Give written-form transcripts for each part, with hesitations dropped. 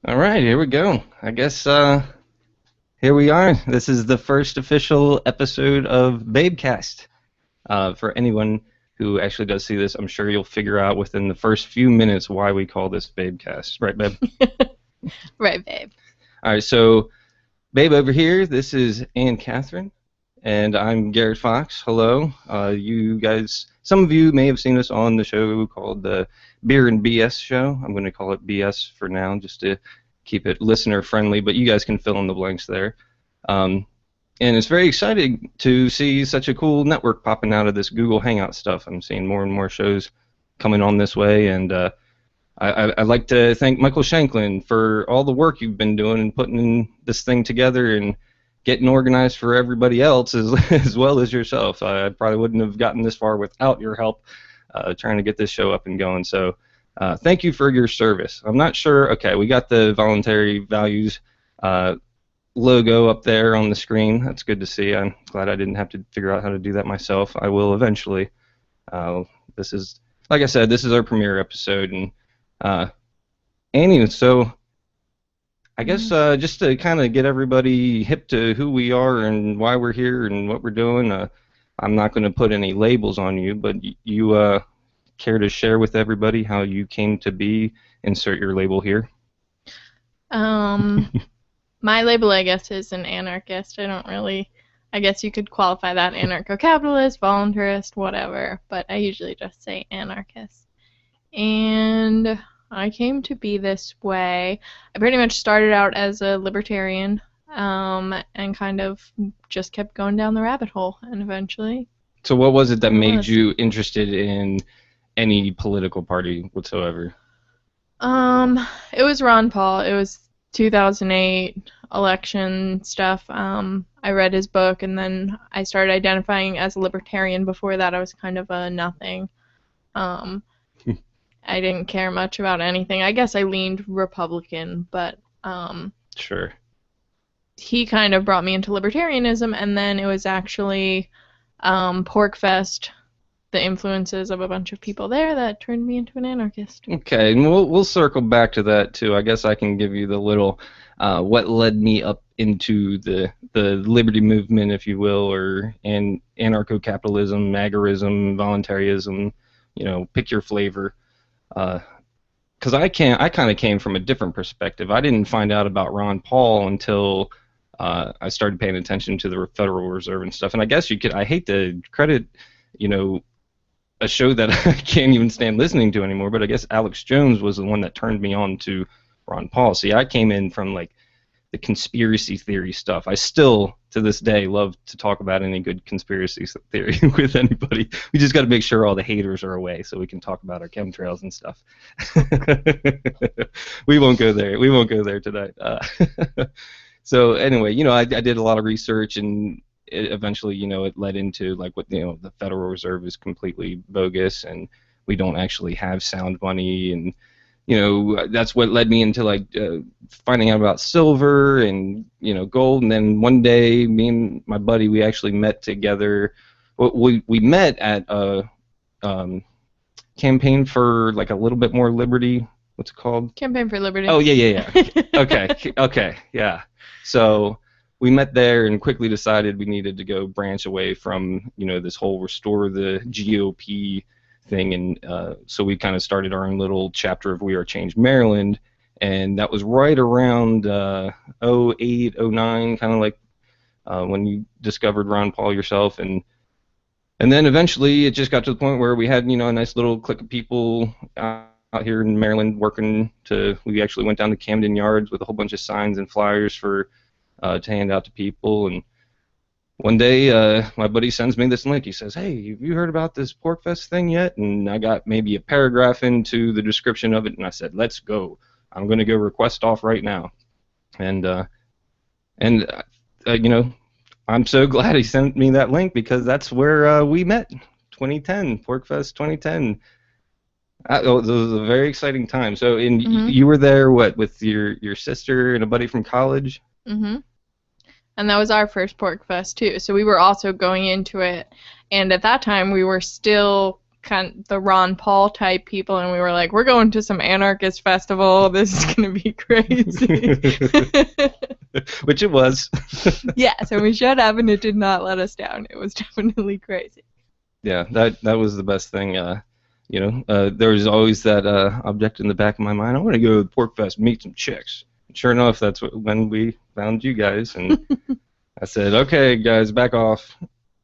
All right, here we go. I guess here we are. This is the first official episode of Babecast. For anyone who actually does see this, I'm sure you'll figure out within the first few minutes why we call this Babecast. Right, Babe? Right, babe. All right, so Babe over here, this is Annie Catherine, and I'm Garrett Fox. Hello. You guys, some of you may have seen us on the show called the Beer and BS Show. I'm going to call it BS for now, just to keep it listener friendly, but you guys can fill in the blanks there. Um, and it's very exciting to see such a cool network popping out of this Google Hangout stuff. I'm seeing more and more shows coming on this way, and I'd like to thank Michael Shanklin for all the work you've been doing and putting this thing together and getting organized for everybody else as well as yourself. I probably wouldn't have gotten this far without your help trying to get this show up and going. So thank you for your service. I'm not sure. Okay, we got the voluntary values logo up there on the screen. That's good to see. I'm glad I didn't have to figure out how to do that myself. I will eventually. This is, like I said, this is our premiere episode, and Annie, so I guess just to kind of get everybody hip to who we are and why we're here and what we're doing, I'm not going to put any labels on you, but you care to share with everybody how you came to be? Insert your label here. Um, my label, I guess, is an anarchist. I guess you could qualify that anarcho-capitalist, voluntarist, whatever, but I usually just say anarchist. And I came to be this way. I pretty much started out as a libertarian, and kind of just kept going down the rabbit hole, and eventually So what was it that there it made was. you interested in any political party whatsoever? It was Ron Paul. It was 2008 election stuff. I read his book, and then I started identifying as a libertarian. Before that, I was kind of a nothing. Um, I didn't care much about anything. I guess I leaned Republican, but Sure. he kind of brought me into libertarianism, and then it was actually Porkfest, the influences of a bunch of people there, that turned me into an anarchist. Okay, and we'll circle back to that too. I guess I can give you the little what led me up into the liberty movement, if you will, or anarcho-capitalism, agorism, voluntarism. Pick your flavor. Because I kind of came from a different perspective. I didn't find out about Ron Paul until I started paying attention to the Federal Reserve and stuff. And I guess you could. I hate to credit, you know, a show that I can't even stand listening to anymore. But I guess Alex Jones was the one that turned me on to Ron Paul. See, I came in from like the conspiracy theory stuff. I still, to this day, love to talk about any good conspiracy theory with anybody. We just got to make sure all the haters are away so we can talk about our chemtrails and stuff. We won't go there. We won't go there tonight. So anyway, I did a lot of research, and eventually, it led into like what the Federal Reserve is completely bogus, and we don't actually have sound money, and that's what led me into like finding out about silver and gold. And then one day, me and my buddy, we actually met together. We met at a campaign for like a little bit more liberty. What's it called? Campaign for Liberty. Oh, yeah. Okay, yeah. So we met there and quickly decided we needed to go branch away from this whole restore the GOP thing, and so we kind of started our own little chapter of We Are Change Maryland, and that was right around 08, 09, kind of like when you discovered Ron Paul yourself, and then eventually it just got to the point where we had a nice little clique of people out here in Maryland working we actually went down to Camden Yards with a whole bunch of signs and flyers to hand out to people. And one day my buddy sends me this link. He says, "Hey, have you heard about this Porkfest thing yet?" And I got maybe a paragraph into the description of it, and I said, "Let's go. I'm going to go request off right now." And I'm so glad he sent me that link, because that's where we met. 2010, Porkfest 2010. It was a very exciting time. So, you were there, what, with your sister and a buddy from college? Mm-hmm. And that was our first Porkfest too. So we were also going into it, and at that time we were still the Ron Paul type people, and we were like, we're going to some anarchist festival. This is going to be crazy. Which it was. Yes, and we showed up, and it did not let us down. It was definitely crazy. Yeah, that was the best thing. There was always that object in the back of my mind. I want to go to the Pork Fest, meet some chicks. And sure enough, that's when we found you guys, and I said, "Okay, guys, back off."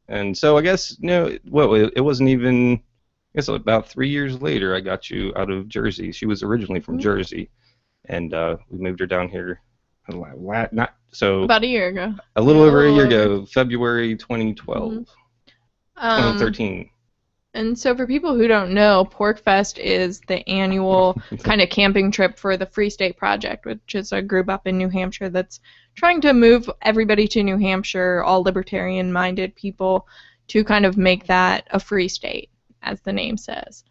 And so I guess it wasn't even. I guess about 3 years later, I got you out of Jersey. She was originally from Jersey, and we moved her down here. About a year ago. A little over a year ago, February 2012, 2013. And so for people who don't know, PorkFest is the annual kind of camping trip for the Free State Project, which is a group up in New Hampshire that's trying to move everybody to New Hampshire, all libertarian-minded people, to kind of make that a free state, as the name says.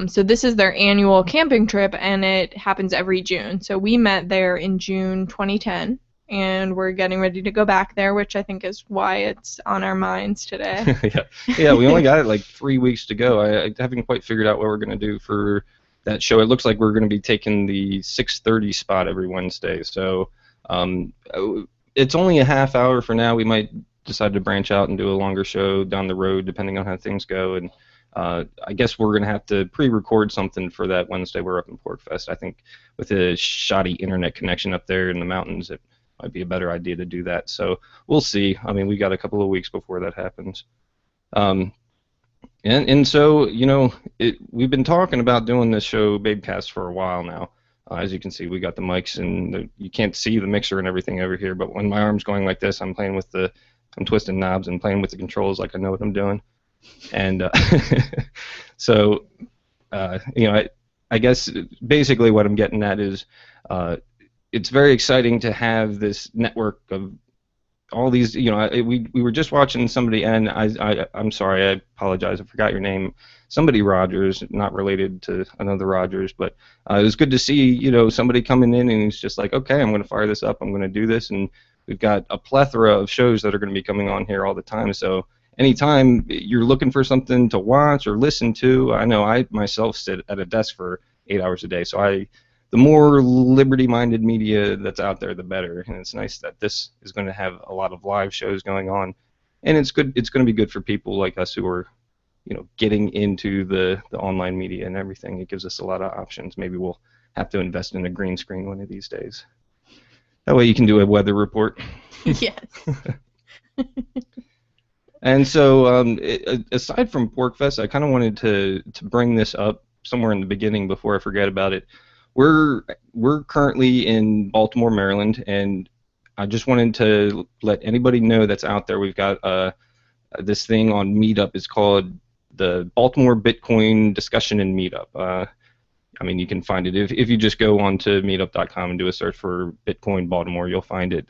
So this is their annual camping trip, and it happens every June. So we met there in June 2010. And we're getting ready to go back there, which I think is why it's on our minds today. Yeah, we only got it like 3 weeks to go. I haven't quite figured out what we're going to do for that show. It looks like we're going to be taking the 6:30 spot every Wednesday. So it's only a half hour for now. We might decide to branch out and do a longer show down the road, depending on how things go. And I guess we're going to have to pre-record something for that Wednesday we're up in PorkFest. I think with a shoddy internet connection up there in the mountains, it might be a better idea to do that. So we'll see. I mean, we got a couple of weeks before that happens. And so, we've been talking about doing this show, Babecast, for a while now. As you can see, we got the mics, and you can't see the mixer and everything over here, but when my arm's going like this, I'm twisting knobs and playing with the controls like I know what I'm doing. And so, I guess basically what I'm getting at is it's very exciting to have this network of all these, we were just watching somebody, and I'm sorry, I apologize, I forgot your name, somebody Rogers, not related to another Rogers, but it was good to see, somebody coming in and he's just like, okay, I'm going to fire this up, I'm going to do this, and we've got a plethora of shows that are going to be coming on here all the time, so anytime you're looking for something to watch or listen to, I know I myself sit at a desk for 8 hours a day, so the more liberty-minded media that's out there, the better. And it's nice that this is going to have a lot of live shows going on, and it's good. It's going to be good for people like us who are, getting into the online media and everything. It gives us a lot of options. Maybe we'll have to invest in a green screen one of these days. That way you can do a weather report. Yes. And so, aside from PorkFest, I kind of wanted to bring this up somewhere in the beginning before I forget about it. We're currently in Baltimore, Maryland, and I just wanted to let anybody know that's out there. We've got this thing on Meetup. It's called the Baltimore Bitcoin Discussion and Meetup. You can find it if you just go on to meetup.com and do a search for Bitcoin Baltimore, you'll find it.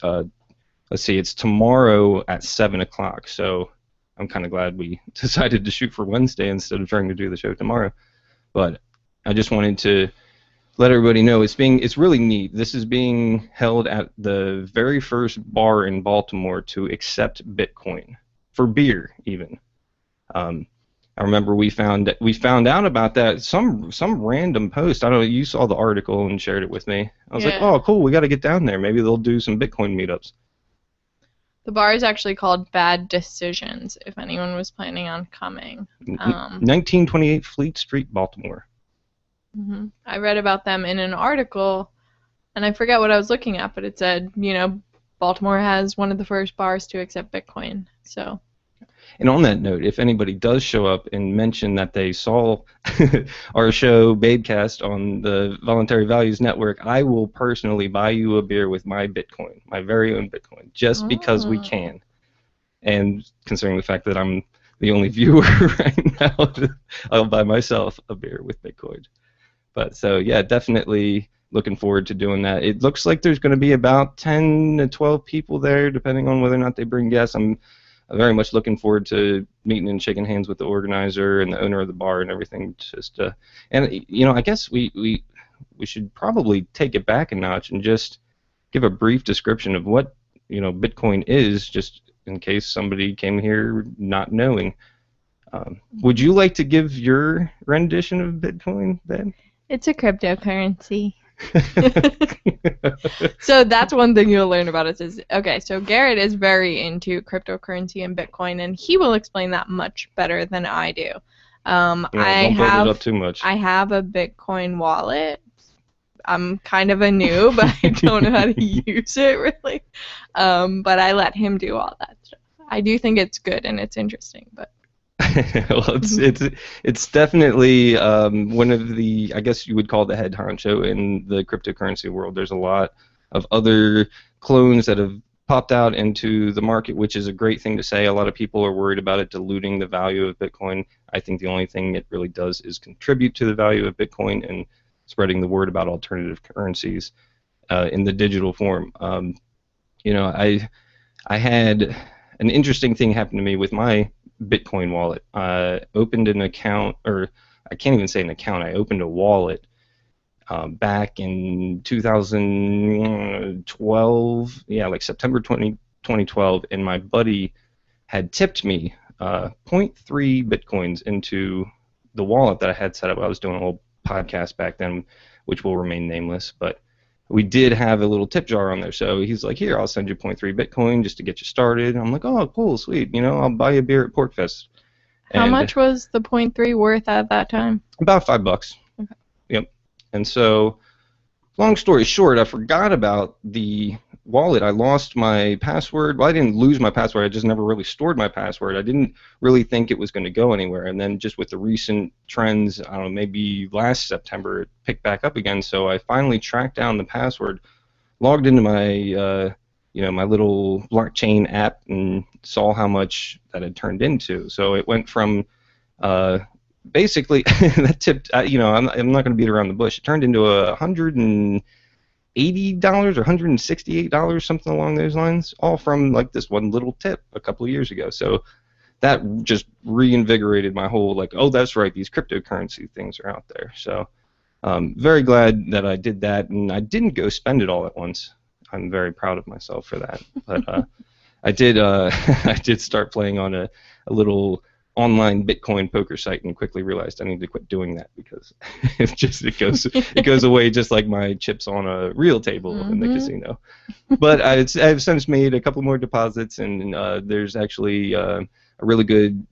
Let's see, it's tomorrow at 7 o'clock. So I'm kind of glad we decided to shoot for Wednesday instead of trying to do the show tomorrow. But I just wanted to let everybody know it's really neat. This is being held at the very first bar in Baltimore to accept Bitcoin for beer, even. I remember we found out about that some random post. I don't know. You saw the article and shared it with me. I was like, oh, cool. We got to get down there. Maybe they'll do some Bitcoin meetups. The bar is actually called Bad Decisions. If anyone was planning on coming. 1928 Fleet Street, Baltimore. Mm-hmm. I read about them in an article, and I forget what I was looking at, but it said, Baltimore has one of the first bars to accept Bitcoin. So. And on that note, if anybody does show up and mention that they saw our show, Babecast, on the Voluntary Values Network, I will personally buy you a beer with my Bitcoin, my very own Bitcoin, just because we can. And considering the fact that I'm the only viewer right now, I'll buy myself a beer with Bitcoin. But so, yeah, definitely looking forward to doing that. It looks like there's going to be about 10 to 12 people there, depending on whether or not they bring guests. I'm very much looking forward to meeting and shaking hands with the organizer and the owner of the bar and everything. I guess we should probably take it back a notch and just give a brief description of what Bitcoin is, just in case somebody came here not knowing. Would you like to give your rendition of Bitcoin, Ben? It's a cryptocurrency. So that's one thing you'll learn about it is, okay, so Garrett is very into cryptocurrency and Bitcoin, and he will explain that much better than I do. Don't build it up too much. I have a Bitcoin wallet. I'm kind of a noob. I don't know how to use it really. But I let him do all that stuff. I do think it's good and it's interesting, but well, it's definitely one of the, I guess you would call the head honcho in the cryptocurrency world. There's a lot of other clones that have popped out into the market, which is a great thing to say. A lot of people are worried about it diluting the value of Bitcoin. I think the only thing it really does is contribute to the value of Bitcoin and spreading the word about alternative currencies in the digital form. I had an interesting thing happen to me with my Bitcoin wallet. I opened an account, or I can't even say an account, I opened a wallet back in 2012, like September 2012, and my buddy had tipped me 0.3 Bitcoins into the wallet that I had set up. I was doing a little podcast back then, which will remain nameless, but we did have a little tip jar on there. So he's like, here, I'll send you 0.3 Bitcoin just to get you started. I'm like, oh, cool, sweet. I'll buy you a beer at Porkfest. How much was the 0.3 worth at that time? About $5. Okay. Yep. And so, long story short, I forgot about the wallet. I lost my password. Well, I didn't lose my password. I just never really stored my password. I didn't really think it was going to go anywhere. And then just with the recent trends, I don't know, maybe last September, it picked back up again. So I finally tracked down the password, logged into my my little blockchain app, and saw how much that had turned into. So it went from basically that tipped. I'm not going to beat around the bush. It turned into $180 or $168, something along those lines, all from like this one little tip a couple of years ago. So that just reinvigorated my whole oh, that's right, these cryptocurrency things are out there. So very glad that I did that, and I didn't go spend it all at once. I'm very proud of myself for that. But I did start playing on a little online Bitcoin poker site and quickly realized I need to quit doing that because it goes away just like my chips on a real table in the casino. But I've since made a couple more deposits, and there's actually a really good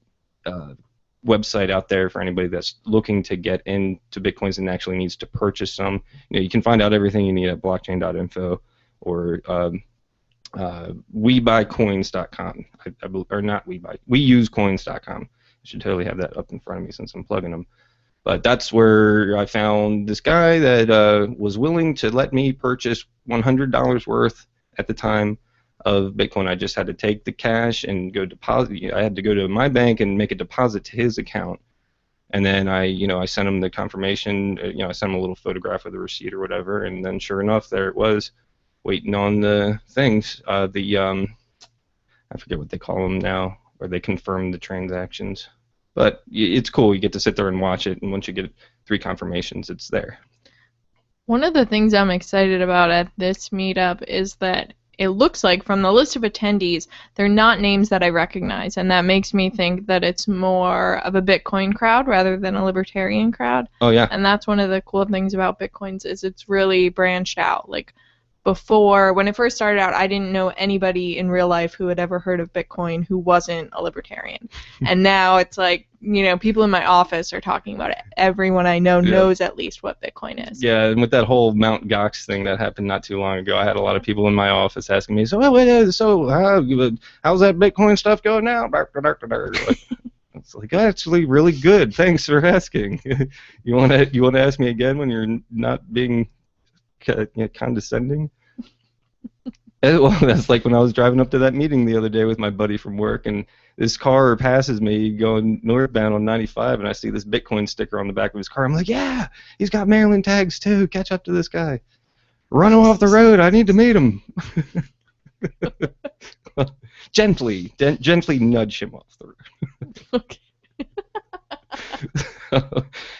website out there for anybody that's looking to get into Bitcoins and actually needs to purchase some. You can find out everything you need at blockchain.info or WeBuyCoins.com. Or not WeBuy. WeUseCoins.com. I should totally have that up in front of me since I'm plugging them. But that's where I found this guy that was willing to let me purchase $100 worth at the time of Bitcoin. I just had to take the cash and go deposit. I had to go to my bank and make a deposit to his account. And then I sent him the confirmation. I sent him a little photograph of the receipt or whatever. And then sure enough, there it was, waiting on the things. I forget what they call them now, where they confirm the transactions. But it's cool. You get to sit there and watch it, and once you get 3 confirmations, it's there. One of the things I'm excited about at this meetup is that it looks like from the list of attendees, they're not names that I recognize, and that makes me think that it's more of a Bitcoin crowd rather than a libertarian crowd. Oh, yeah. And that's one of the cool things about Bitcoins is it's really branched out. Like, before, when it first started out, I didn't know anybody in real life who had ever heard of Bitcoin who wasn't a libertarian. And now it's like, people in my office are talking about it. Everyone I know knows at least what Bitcoin is. Yeah, and with that whole Mt. Gox thing that happened not too long ago, I had a lot of people in my office asking me, how's that Bitcoin stuff going now? It's like, actually really good. Thanks for asking. You want to ask me again when you're not being condescending? Well, that's like when I was driving up to that meeting the other day with my buddy from work, and this car passes me going northbound on 95, and I see this Bitcoin sticker on the back of his car. I'm like, yeah, he's got Maryland tags too. Catch up to this guy. Run him off the road. I need to meet him. Gently nudge him off the road. Okay.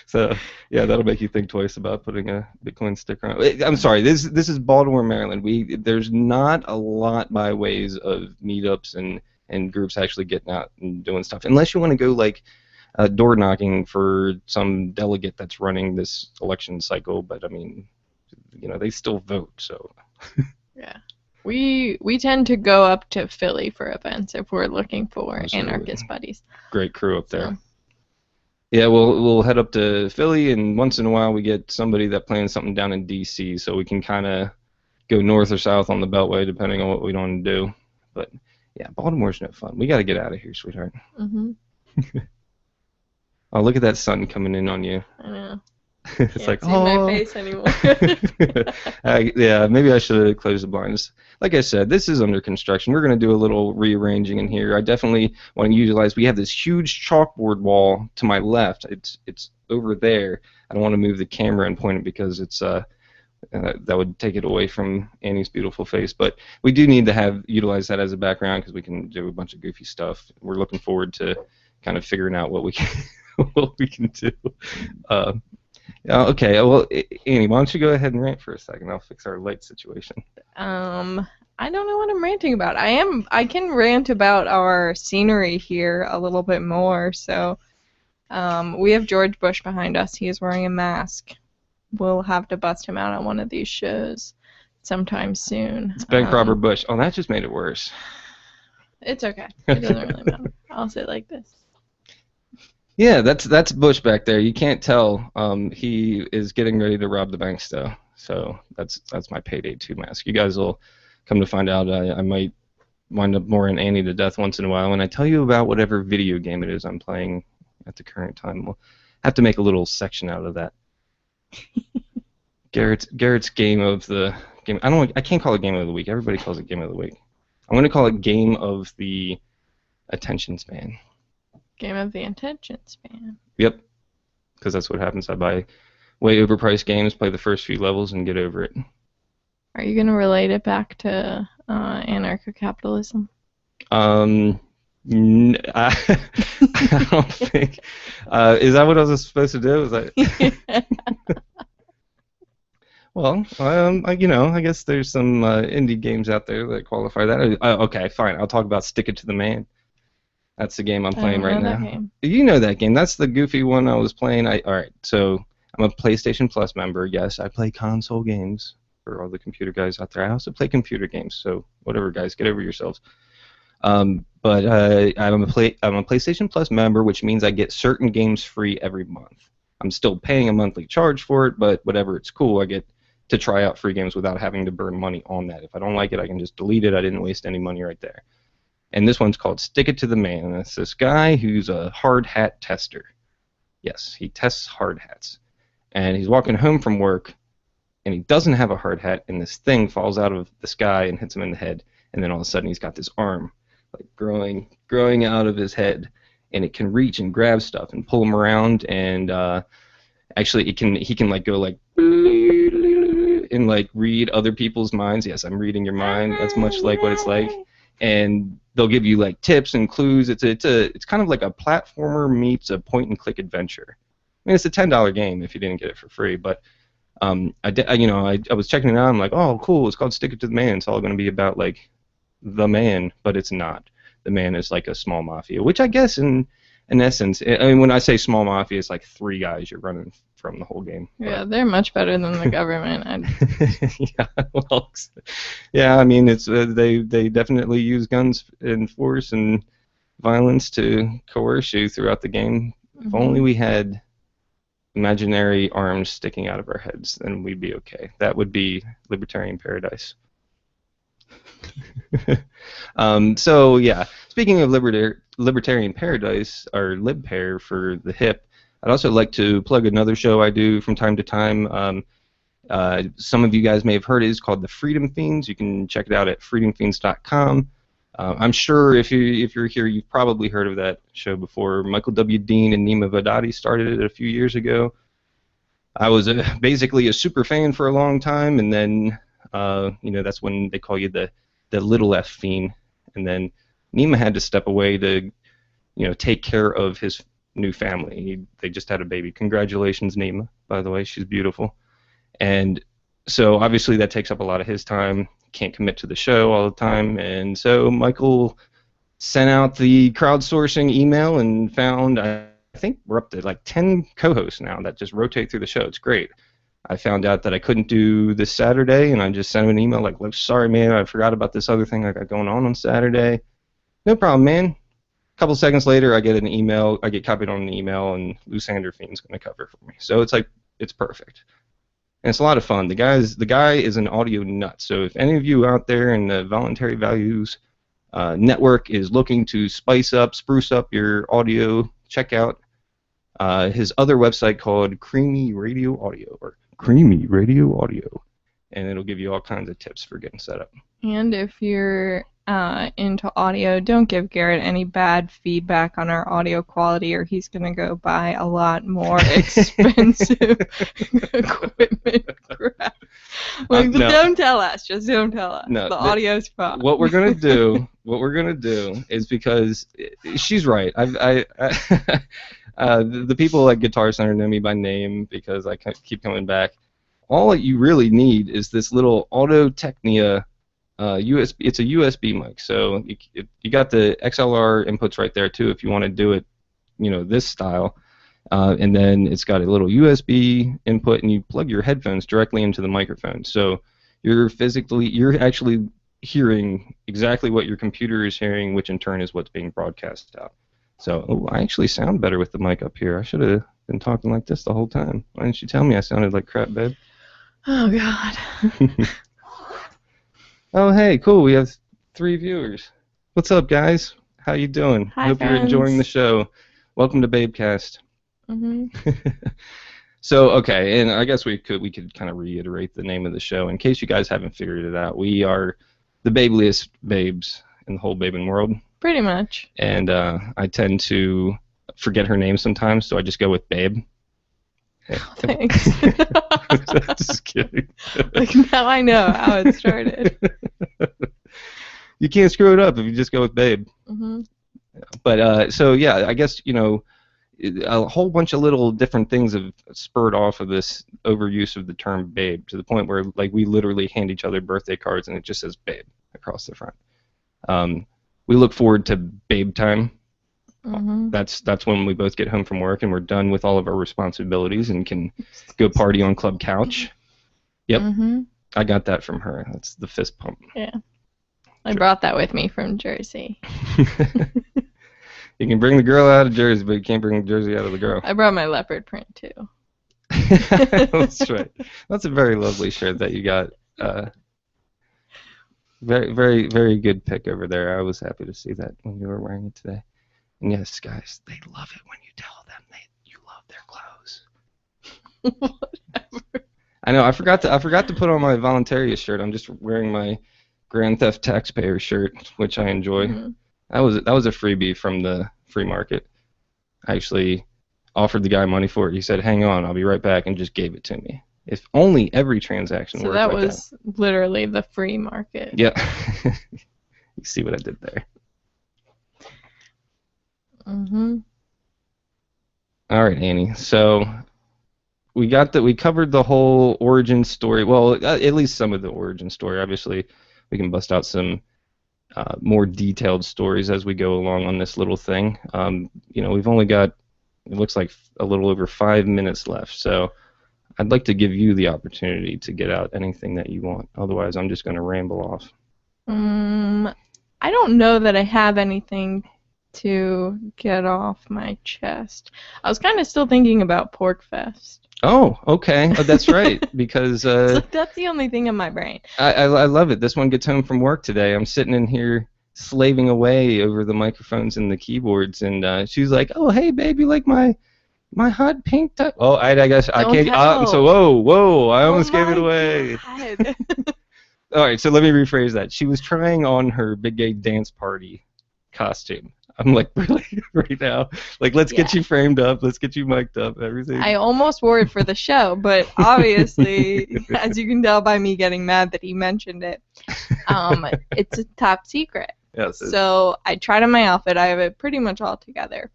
So yeah, that'll make you think twice about putting a Bitcoin sticker on. I'm sorry, this is Baltimore, Maryland. There's not a lot by ways of meetups and groups actually getting out and doing stuff, unless you want to go like door knocking for some delegate that's running this election cycle. But I mean, they still vote. So Yeah. We tend to go up to Philly for events if we're looking for Absolutely. anarchist buddies. Great crew up there. So. Yeah, we'll head up to Philly, and once in a while we get somebody that plans something down in D.C. so we can kind of go north or south on the Beltway depending on what we want to do. But yeah, Baltimore's no fun. We got to get out of here, sweetheart. Mm-hmm. Oh, look at that sun coming in on you. I know. It's Can't like, see oh. my face anymore. Yeah, maybe I should have closed the blinds. Like I said, this is under construction. We're going to do a little rearranging in here. I definitely want to utilize. We have this huge chalkboard wall to my left. It's over there. I don't want to move the camera and point it because it's that would take it away from Annie's beautiful face. But we do need to utilize that as a background because we can do a bunch of goofy stuff. We're looking forward to kind of figuring out what we can what we can do. Okay, well, Annie, why don't you go ahead and rant for a second? I'll fix our light situation. I don't know what I'm ranting about. I can rant about our scenery here a little bit more. So, we have George Bush behind us. He is wearing a mask. We'll have to bust him out on one of these shows sometime soon. It's Bank Robber Bush. Oh, that just made it worse. It's okay. It doesn't really matter. I'll say it like this. Yeah, that's Bush back there. You can't tell. He is getting ready to rob the bank still. So that's my Payday 2 mask. You guys will come to find out I might wind up mooring Annie to death once in a while. When I tell you about whatever video game it is I'm playing at the current time, we'll have to make a little section out of that. Garrett's game of the game. I can't call it game of the week. Everybody calls it game of the week. I'm going to call it game of the attention span. Game of the attention span. Yep, because that's what happens. I buy way overpriced games, play the first few levels, and get over it. Are you going to relate it back to anarcho-capitalism? I don't think. Is that what I was supposed to do? Is that? Well, I guess there's some indie games out there that qualify that. Okay, fine. I'll talk about Stick It to the Man. That's the game I'm playing right now. Game. You know that game. That's the goofy one I was playing. All right, so I'm a PlayStation Plus member. Yes, I play console games for all the computer guys out there. I also play computer games, so whatever, guys, get over yourselves. But I'm a PlayStation Plus member, which means I get certain games free every month. I'm still paying a monthly charge for it, but whatever, it's cool. I get to try out free games without having to burn money on that. If I don't like it, I can just delete it. I didn't waste any money right there. And this one's called Stick It to the Man. And it's this guy who's a hard hat tester. Yes, he tests hard hats. And he's walking home from work, and he doesn't have a hard hat, and this thing falls out of the sky and hits him in the head. And then all of a sudden he's got this arm like growing out of his head, and it can reach and grab stuff and pull him around. And actually, he can like go like and like read other people's minds. Yes, I'm reading your mind. That's much like what it's like. And they'll give you like tips and clues. It's kind of like a platformer meets a point and click adventure. I mean, it's a $10 game if you didn't get it for free. But I was checking it out. I'm like, oh, cool. It's called Stick It to the Man. It's all going to be about like the man, but it's not. The man is like a small mafia, which I guess in essence, I mean, when I say small mafia, it's like 3 guys you're running from the whole game. Yeah, they're much better than the government. Yeah, I mean, it's they definitely use guns and force and violence to coerce you throughout the game. Mm-hmm. If only we had imaginary arms sticking out of our heads, then we'd be okay. That would be libertarian paradise. So yeah, speaking of libertarian paradise, or libpair for the hip, I'd also like to plug another show I do from time to time. Some of you guys may have heard it. It's called The Freedom Fiends. You can check it out at freedomfiends.com. I'm sure if you're here, you've probably heard of that show before. Michael W. Dean and Nima Vadadi started it a few years ago. I was basically a super fan for a long time, and then that's when they call you the little F fiend. And then Nima had to step away to take care of his new family. They just had a baby. Congratulations, Nima, by the way. She's beautiful. And so obviously that takes up a lot of his time. Can't commit to the show all the time. And so Michael sent out the crowdsourcing email and found, I think we're up to like 10 co-hosts now that just rotate through the show. It's great. I found out that I couldn't do this Saturday, and I just sent him an email like, sorry, man, I forgot about this other thing I got going on Saturday. No problem, man. A couple seconds later, I get an email. I get copied on an email, and Lou Sanderfield's going to cover for me. So it's like, it's perfect. And it's a lot of fun. The guy is an audio nut. So if any of you out there in the Voluntary Values network is looking to spruce up your audio, check out his other website called Creamy Radio Audio, and it'll give you all kinds of tips for getting set up. And if you're into audio, don't give Garrett any bad feedback on our audio quality, or he's going to go buy a lot more expensive equipment crap. Like, No. Don't tell us. Just don't tell us. No, the audio's fine. What we're gonna do is, because she's right. The people at Guitar Center know me by name because I keep coming back. All you really need is this little Audio Technica USB. It's a USB mic, so you got the XLR inputs right there too if you want to do it, this style. And then it's got a little USB input, and you plug your headphones directly into the microphone. So you're actually hearing exactly what your computer is hearing, which in turn is what's being broadcast out. So, I actually sound better with the mic up here. I should have been talking like this the whole time. Why didn't you tell me I sounded like crap, babe? Oh, God. Oh, hey, cool. We have 3 viewers. What's up, guys? How you doing? Hi, Hope friends. you're enjoying the show. Welcome to Babecast. Mm-hmm. So, okay, and I guess we could kind of reiterate the name of the show in case you guys haven't figured it out. We are the babeliest babes in the whole babing world. Pretty much. And I tend to forget her name sometimes, so I just go with Babe. Oh, thanks. Just kidding. Like, now I know how it started. You can't screw it up if you just go with Babe. Mm-hmm. But so yeah, I guess a whole bunch of little different things have spurred off of this overuse of the term babe to the point where like we literally hand each other birthday cards and it just says babe across the front. We look forward to babe time. Mm-hmm. That's when we both get home from work and we're done with all of our responsibilities and can go party on Club Couch. Yep. Mm-hmm. I got that from her. That's the fist pump. Yeah. I brought that with me from Jersey. You can bring the girl out of Jersey, but you can't bring Jersey out of the girl. I brought my leopard print, too. That's right. That's a very lovely shirt that you got. Very, very, very good pick over there. I was happy to see that when you were wearing it today. And yes, guys, they love it when you tell them you love their clothes. Whatever. I know. I forgot to put on my Voluntary shirt. I'm just wearing my Grand Theft Taxpayer shirt, which I enjoy. Mm-hmm. That was a freebie from the free market. I actually offered the guy money for it. He said, "Hang on, I'll be right back," and just gave it to me. If only every transaction worked like that. So that was literally the free market. Yeah. You see what I did there. Mm-hmm. All right, Annie. So we covered the whole origin story. Well, at least some of the origin story. Obviously, we can bust out some more detailed stories as we go along on this little thing. We've only got, it looks like, a little over 5 minutes left. So I'd like to give you the opportunity to get out anything that you want. Otherwise, I'm just going to ramble off. I don't know that I have anything to get off my chest. I was kind of still thinking about PorkFest. Oh, okay. Oh, that's right. Because so that's the only thing in my brain. I love it. This one gets home from work today. I'm sitting in here slaving away over the microphones and the keyboards, and she's like, "Oh, hey, baby, like my hot pink tie." Oh, I guess I can't. So whoa! I almost gave it away. All right, so let me rephrase that. She was trying on her big gay dance party costume. I'm like, really, right now? Like, let's get you framed up. Let's get you mic'd up, everything. I almost wore it for the show, but obviously, as you can tell by me getting mad that he mentioned it, it's a top secret. Yes. So I tried on my outfit. I have it pretty much all together.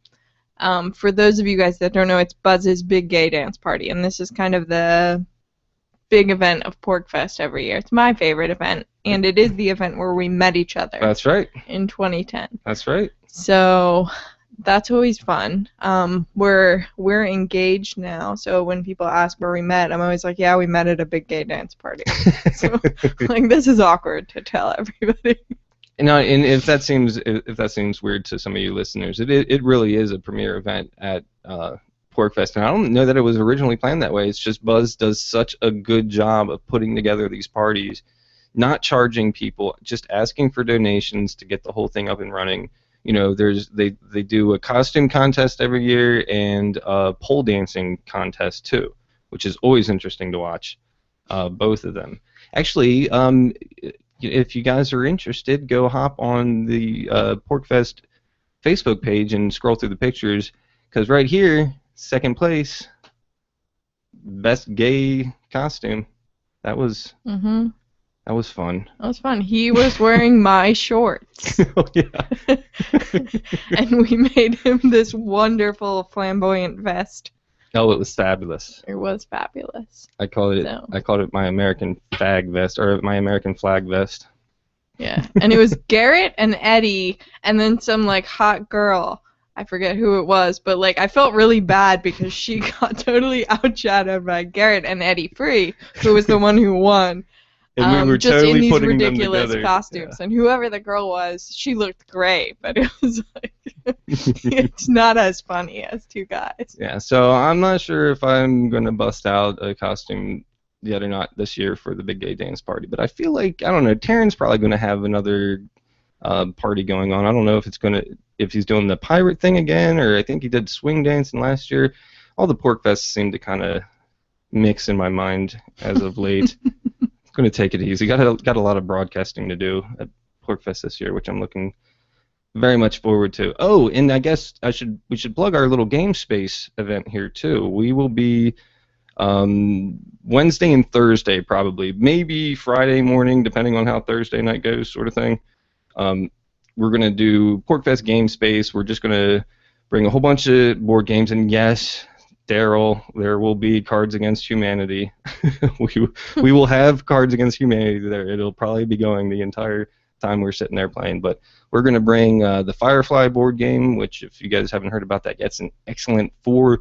For those of you guys that don't know, it's Buzz's Big Gay Dance Party, and this is kind of the big event of PorkFest every year. It's my favorite event, and it is the event where we met each other. That's right. In 2010. That's right. So that's always fun. We're engaged now, so when people ask where we met, I'm always like, yeah, we met at a big gay dance party. So, like, this is awkward to tell everybody. And if that seems weird to some of you listeners, it really is a premier event at Porkfest, and I don't know that it was originally planned that way. It's just Buzz does such a good job of putting together these parties, not charging people, just asking for donations to get the whole thing up and running. You know, they do a costume contest every year and a pole dancing contest too, which is always interesting to watch. Both of them. Actually, if you guys are interested, go hop on the Porkfest Facebook page and scroll through the pictures, because right here, second place, best gay costume. That was fun. That was fun. He was wearing my shorts. Oh yeah. And we made him this wonderful flamboyant vest. Oh, it was fabulous. It was fabulous. I called it my American fag vest, or my American flag vest. Yeah, and it was Garrett and Eddie, and then some like hot girl. I forget who it was, but like I felt really bad because she got totally outshadowed by Garrett and Eddie Free, who was the one who won. And we were just totally in these putting ridiculous them together. costumes, Yeah. And whoever the girl was, she looked great, but it was like it's not as funny as two guys. Yeah, so I'm not sure if I'm gonna bust out a costume yet or not this year for the big gay dance party, but I feel like, I don't know, Taryn's probably gonna have another party going on. I don't know if he's doing the pirate thing again, or I think he did swing dancing last year. All the pork fests seem to kind of mix in my mind as of late. I'm going to take it easy. Got a lot of broadcasting to do at Porkfest this year, which I'm looking very much forward to. Oh, and I guess we should plug our little game space event here too. We will be Wednesday and Thursday probably, maybe Friday morning, depending on how Thursday night goes, sort of thing. We're going to do Porkfest game space. We're just going to bring a whole bunch of board games, and yes, Daryl, there will be Cards Against Humanity. we will have Cards Against Humanity there. It'll probably be going the entire time we're sitting there playing. But we're going to bring the Firefly board game, which if you guys haven't heard about that, it's an excellent 4,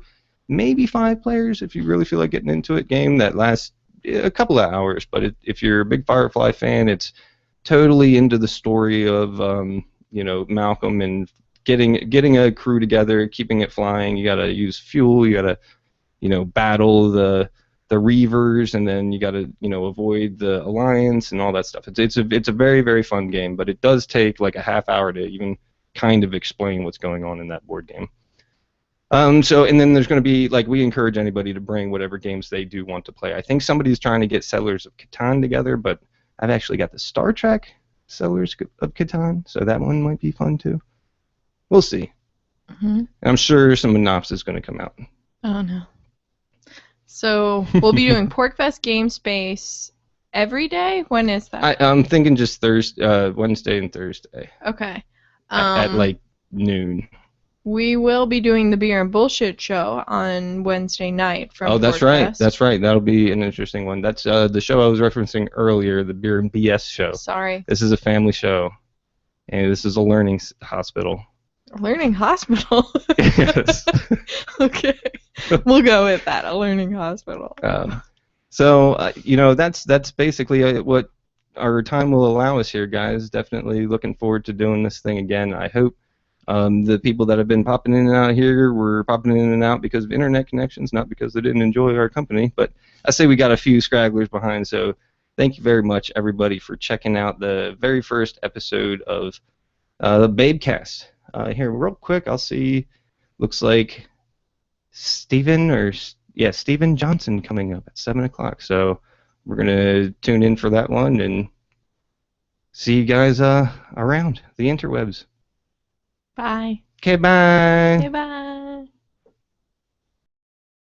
maybe 5 players if you really feel like getting into it game that lasts a couple of hours. But if you're a big Firefly fan, it's totally into the story of Malcolm and getting a crew together, keeping it flying. You gotta use fuel. You gotta battle the Reavers, and then you gotta avoid the Alliance and all that stuff. It's a very, very fun game, but it does take like a half hour to even kind of explain what's going on in that board game. And then there's going to be, like, we encourage anybody to bring whatever games they do want to play. I think somebody's trying to get Settlers of Catan together, but I've actually got the Star Trek Settlers of Catan, so that one might be fun too. We'll see. Mm-hmm. I'm sure some Monops is going to come out. Oh no. So we'll be doing Porkfest Game Space every day? When is that? I'm thinking just Wednesday and Thursday. Okay. At like noon. We will be doing the Beer and Bullshit show on Wednesday night from that's Porkfest. right. That's right. That'll be an interesting one. That's the show I was referencing earlier, the Beer and BS show. Sorry. This is a family show, and this is a learning hospital. A learning hospital? Yes. Okay. We'll go with that, a learning hospital. That's basically what our time will allow us here, guys. Definitely looking forward to doing this thing again. I hope the people that have been popping in and out here were popping in and out because of internet connections, not because they didn't enjoy our company. But I say we got a few scragglers behind, so thank you very much, everybody, for checking out the very first episode of the Babecast. Here, real quick, I'll see. Looks like Steven Johnson coming up at 7 o'clock. So we're going to tune in for that one and see you guys around the interwebs. Bye. Okay, bye. Okay, bye.